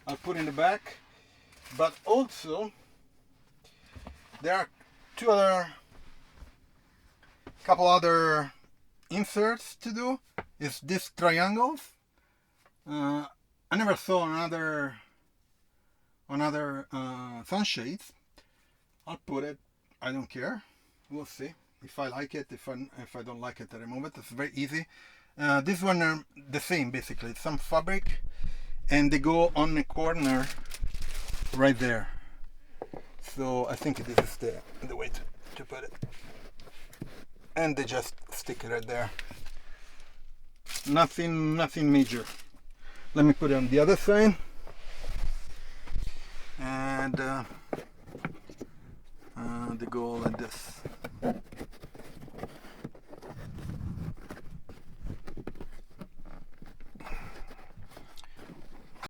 I'll put in the back. But also there are couple other inserts to do. Is these triangles. I never saw another sunshades. I'll put it. I don't care. We'll see if I like it. If I don't like it, I remove it. It's very easy. This one are the same basically. It's some fabric, and they go on the corner right there. So I think this is the way to put it. And they just stick it right there. Nothing major. Let me put it on the other side. And they go like this.